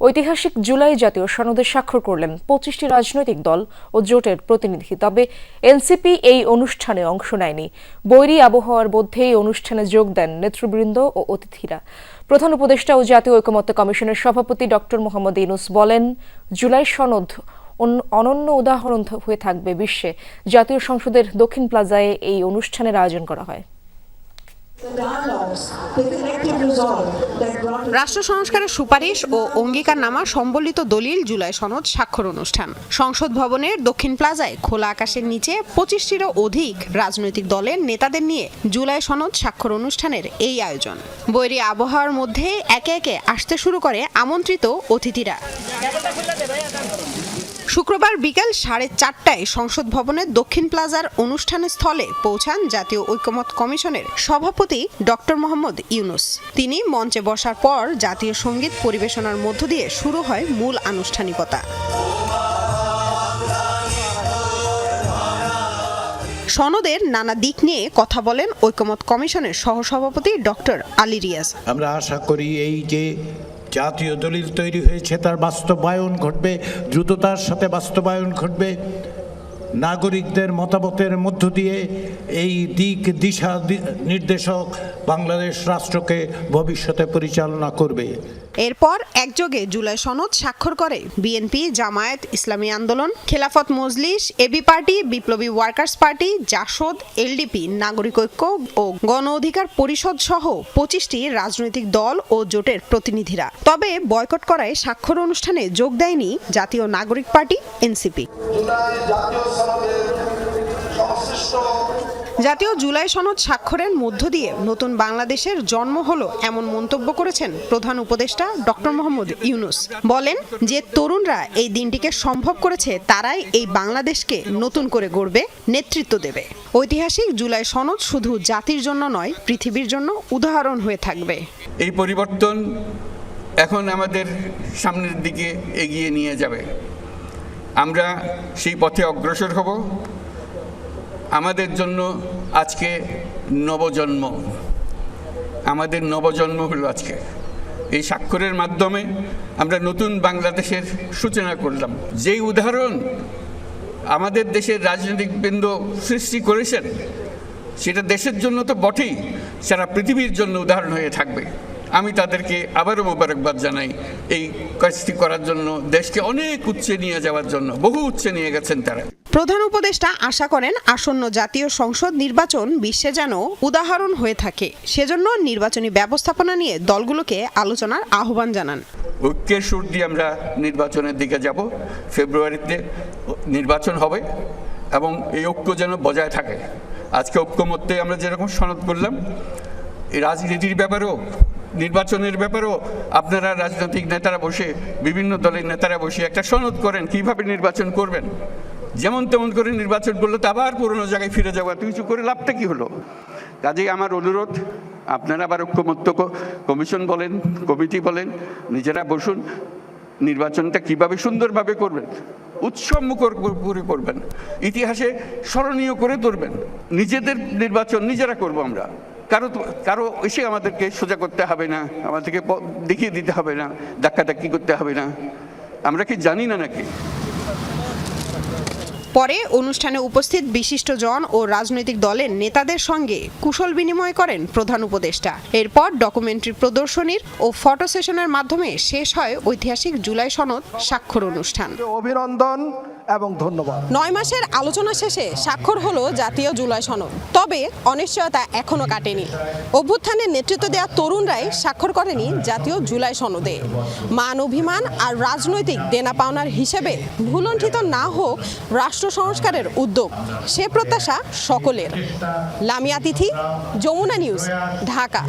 ঐতিহাসিক জুলাই জাতীয় সনদে স্বাক্ষর করলেন 25টি রাজনৈতিক দল ও জোটের প্রতিনিধি। তবে এনসিপি এই অনুষ্ঠানে অংশ নেয়নি। বৈরী আবহাওয়ার মধ্যেই অনুষ্ঠানে যোগ দেন নেতৃবৃন্দ ও অতিথিরা। প্রধান উপদেষ্টা ও জাতীয় ঐকমত্য কমিশনের সভাপতি ডক্টর মোহাম্মদ ইউনূস বলেন, জুলাই সনদ অনন্য উদাহরণ হয়ে থাকবে বিশ্বে। জাতীয় সংসদের দক্ষিণ প্লাজায় এই অনুষ্ঠানের আয়োজন করা হয়। রাষ্ট্র সংস্কারের সুপারিশ ও অঙ্গীকারনামা সম্বলিত দলিল জুলাই সনদ স্বাক্ষর অনুষ্ঠান সংসদ ভবনের দক্ষিণ প্লাজায় খোলা আকাশের নিচে 25টিরও অধিক রাজনৈতিক দলের নেতাদের নিয়ে জুলাই সনদ স্বাক্ষর অনুষ্ঠানের এই আয়োজন। বৈরী আবহাওয়ার মধ্যে একে একে আসতে শুরু করে আমন্ত্রিত অতিথিরা। শুক্রবার বিকেল 4:30টায় সংসদ ভবনের দক্ষিণ প্লাজার অনুষ্ঠান স্থলে পৌঁছান জাতীয় ঐকমত্য কমিশনের সভাপতি ডক্টর মোহাম্মদ ইউনূস। তিনি মঞ্চে বসার পর জাতীয় সঙ্গীত পরিবেশনার মধ্য দিয়ে শুরু হয় মূল আনুষ্ঠানিকতা। সনদের নানা দিক নিয়ে কথা বলেন ঐকমত্য কমিশনের সহসভাপতি ডক্টর আলী রিয়াজ। আমরা আশা করি এই যে জাতীয় দলিল তৈরি হয়েছে তার বাস্তবায়ন ঘটবে, দ্রুততার সাথে বাস্তবায়ন ঘটবে। নাগরিকদের মতামতের মধ্য দিয়ে এই দিক দিশা নির্দেশক বাংলাদেশ রাষ্ট্রকে ভবিষ্যতে পরিচালনা করবে। এরপর একযোগে জুলাই সনদ স্বাক্ষর করে বিএনপি, জামায়াত ইসলামী আন্দোলন, খেলাফত মজলিস, এবি পার্টি, বিপ্লবী ওয়ার্কার্স পার্টি, জাসদ, এলডিপি, নাগরিক ঐক্য ও গণ অধিকার পরিষদ সহ 25টি রাজনৈতিক দল ও জোটের প্রতিনিধিরা। তবে বয়কট করায় স্বাক্ষর অনুষ্ঠানে যোগ দেয়নি জাতীয় নাগরিক পার্টি এনসিপি। জাতীয় জুলাই সনদ স্বাক্ষরের মধ্য দিয়ে নতুন বাংলাদেশের জন্ম হলো এমন মন্তব্য করেছেন প্রধান উপদেষ্টা ডক্টর মোহাম্মদ ইউনূস। বলেন, যে তরুণরা এই দিনটিকে সম্ভব করেছে তারাই এই বাংলাদেশকে নতুন করে গড়বে, নেতৃত্ব দেবে। ঐতিহাসিক জুলাই সনদ শুধু জাতির জন্য নয়, পৃথিবীর জন্য উদাহরণ হয়ে থাকবে। এই পরিবর্তন এখন আমাদের সামনের দিকে এগিয়ে নিয়ে যাবে। আমরা সেই পথে অগ্রসর হব। আমাদের জন্য আজকে নবজন্ম, আমাদের নবজন্ম হলো আজকে। এই স্বাক্ষরের মাধ্যমে আমরা নতুন বাংলাদেশের সূচনা করলাম। যেই উদাহরণ আমাদের দেশের রাজনৈতিকবৃন্দ সৃষ্টি করেছেন, সেটা দেশের জন্য তো বটেই, সারা পৃথিবীর জন্য উদাহরণ হয়ে থাকবে। আমি তাদেরকে আবারও মোবারকবাদ জানাই এই কাজটি করার জন্য, দেশকে অনেক উচ্চে নিয়ে যাওয়ার জন্য। বহু উচ্চে নিয়ে গেছেন তারা। প্রধান উপদেষ্টা আশা করেন আসন্ন জাতীয় সংসদ নির্বাচন বিশ্বে যেন উদাহরণ হয়ে থাকে। সেজন্য নির্বাচনী ব্যবস্থাপনা নিয়ে দলগুলোকে আলোচনার আহ্বান জানান। ঐক্যের সুর দিয়ে আমরা নির্বাচনের দিকে যাব। ফেব্রুয়ারিতে নির্বাচন হবে এবং এই ঐক্য যেন বজায় থাকে। আজকে ঐক্যমত্যে আমরা যেরকম সনদ করলাম, এই রাজনীতির ব্যাপারেও, নির্বাচনের ব্যাপারেও আপনারা রাজনৈতিক নেতারা বসে, বিভিন্ন দলের নেতারা বসে একটা সনদ করেন কিভাবে নির্বাচন করবেন। যেমন তেমন করে নির্বাচন করলে তো আবার পুরনো জায়গায় ফিরে যাওয়া, কিছু করে লাভটা কি হলো? কাজেই আমার অনুরোধ, আপনারা আবার ঐক্যমত্য কমিশন বলেন, কমিটি বলেন, নিজেরা বসুন, নির্বাচনটা কিভাবে সুন্দরভাবে করবেন, উৎসবমুখর করে করবেন, ইতিহাসে স্মরণীয় করে তুলবেন। নিজেদের নির্বাচন নিজেরা করব আমরা। কারো এসে আমাদেরকে সোজা করতে হবে না, আমাদেরকে দেখিয়ে দিতে হবে না, ধাক্কাধাক্কি করতে হবে না। আমরা কি জানি না নাকি? পরে অনুষ্ঠানে উপস্থিত বিশিষ্টজন ও রাজনৈতিক দলের নেতাদের সঙ্গে কুশল বিনিময় করেন প্রধান উপদেষ্টা। এরপর ডকুমেন্টারি প্রদর্শনীর ও ফটো সেশনের মাধ্যমে শেষ হয় ঐতিহাসিক জুলাই সনদ স্বাক্ষর অনুষ্ঠান। অভিনন্দন এবং ধন্যবাদ। 9 মাসের আলোচনা শেষে স্বাক্ষর হলো জাতীয় জুলাই সনদ। তবে অনিশ্চয়তা এখনো কাটেনি। অভ্যুত্থানের নেতৃত্ব দেওয়া তরুণরাই স্বাক্ষর করেনি জাতীয় জুলাই সনদে। মান অভিমান আর রাজনৈতিক দেনা পাওনার হিসেবে ভুলণ্ঠিত না হোক রাষ্ট্র সংস্কারের উদ্যোগ, সে প্রত্যাশা সকলের। লামিয়া তিথি, যমুনা নিউজ, ঢাকা।